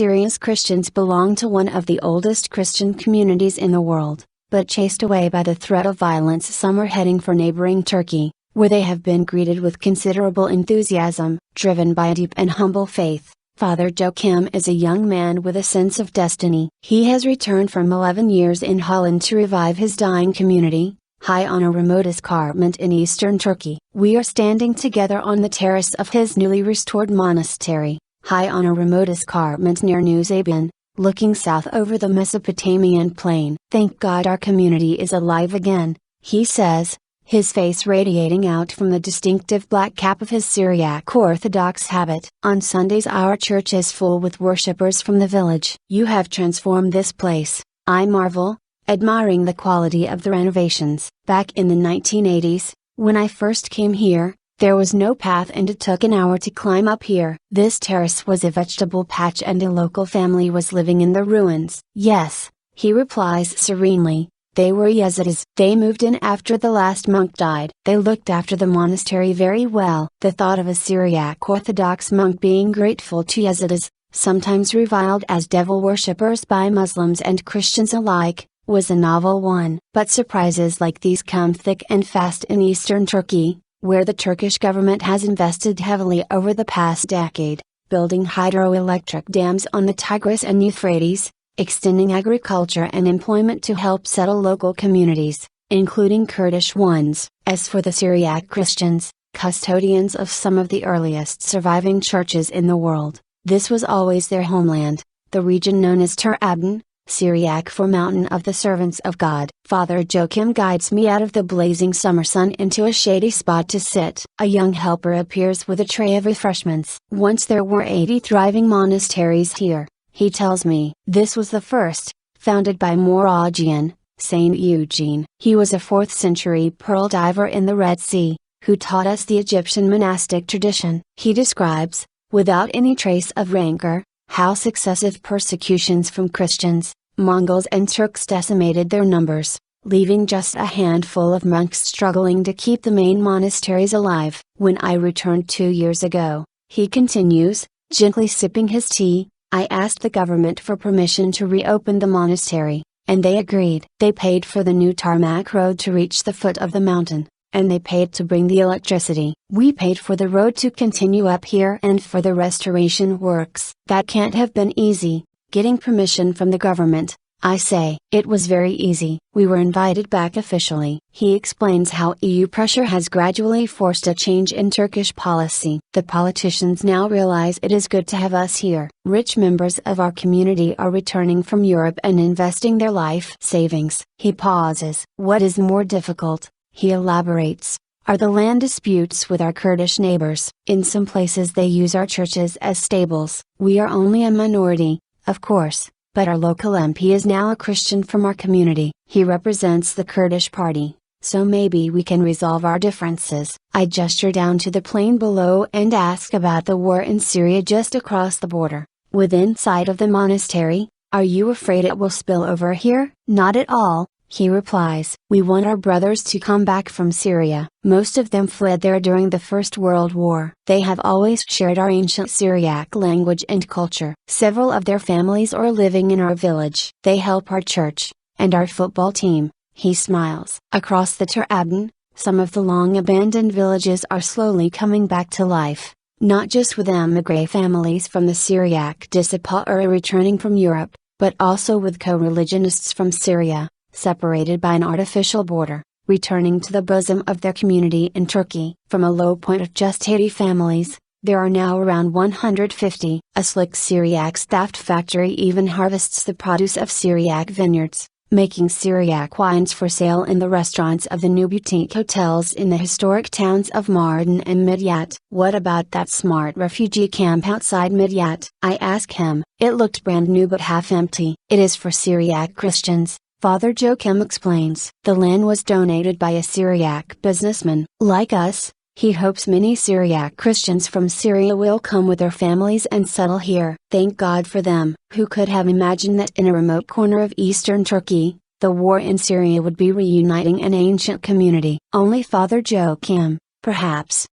Syria's Christians belong to one of the oldest Christian communities in the world, but chased away by the threat of violence, some are heading for neighboring Turkey, where they have been greeted with considerable enthusiasm, driven by a deep and humble faith. Father Joaqim is a young man with a sense of destiny. He has returned from 11 years in Holland to revive his dying community, high on a remote escarpment in eastern Turkey. We are standing together on the terrace of his newly restored monastery, high on a remote escarpment near Nusaybin, looking south over the Mesopotamian Plain. Thank God our community is alive again, he says, his face radiating out from the distinctive black cap of his Syriac Orthodox habit. On Sundays our church is full with worshippers from the village. You have transformed this place, I marvel, admiring the quality of the renovations. Back in the 1980s, when I first came here, there was no path and it took an hour to climb up here. This terrace was a vegetable patch and a local family was living in the ruins. Yes, he replies serenely. They were Yazidis. They moved in after the last monk died. They looked after the monastery very well. The thought of a Syriac Orthodox monk being grateful to Yazidis, sometimes reviled as devil worshippers by Muslims and Christians alike, was a novel one. But surprises like these come thick and fast in eastern Turkey, where the Turkish government has invested heavily over the past decade, building hydroelectric dams on the Tigris and Euphrates, extending agriculture and employment to help settle local communities, including Kurdish ones. As for the Syriac Christians, custodians of some of the earliest surviving churches in the world, this was always their homeland, the region known as Terrace, Syriac for Mountain of the Servants of God. Father Joaqim guides me out of the blazing summer sun into a shady spot to sit. A young helper appears with a tray of refreshments. Once there were 80 thriving monasteries here, he tells me. This was the first, founded by Moragian, Saint Eugene. He was a 4th century pearl diver in the Red Sea, who taught us the Egyptian monastic tradition. He describes, without any trace of rancor, how successive persecutions from Christians, Mongols and Turks decimated their numbers, leaving just a handful of monks struggling to keep the main monasteries alive. When I returned 2 years ago, he continues, gently sipping his tea, I asked the government for permission to reopen the monastery, and they agreed. They paid for the new tarmac road to reach the foot of the mountain, and they paid to bring the electricity. We paid for the road to continue up here and for the restoration works. That can't have been easy, getting permission from the government, I say. It was very easy. We were invited back officially. He explains how EU pressure has gradually forced a change in Turkish policy. The politicians now realize it is good to have us here. Rich members of our community are returning from Europe and investing their life savings. He pauses. What is more difficult, he elaborates, are the land disputes with our Kurdish neighbors. In some places they use our churches as stables. We are only a minority, of course, but our local MP is now a Christian from our community. He represents the Kurdish party, so maybe we can resolve our differences. I gesture down to the plain below and ask about the war in Syria just across the border. Within sight of the monastery, are you afraid it will spill over here? Not at all, he replies. We want our brothers to come back from Syria. Most of them fled there during the First World War. They have always shared our ancient Syriac language and culture. Several of their families are living in our village. They help our church, and our football team. He smiles. Across the Terrace, some of the long abandoned villages are slowly coming back to life, not just with émigré families from the Syriac diaspora returning from Europe, but also with co-religionists from Syria, separated by an artificial border, returning to the bosom of their community in Turkey. From a low point of just 80 families, there are now around 150. A slick Syriac staffed factory even harvests the produce of Syriac vineyards, making Syriac wines for sale in the restaurants of the new boutique hotels in the historic towns of Mardin and Midyat. What about that smart refugee camp outside Midyat? I ask him. It looked brand new but half empty. It is for Syriac Christians, Father Joaqim explains. The land was donated by a Syriac businessman. Like us, he hopes many Syriac Christians from Syria will come with their families and settle here. Thank God for them. Who could have imagined that in a remote corner of eastern Turkey, the war in Syria would be reuniting an ancient community? Only Father Joaqim, perhaps.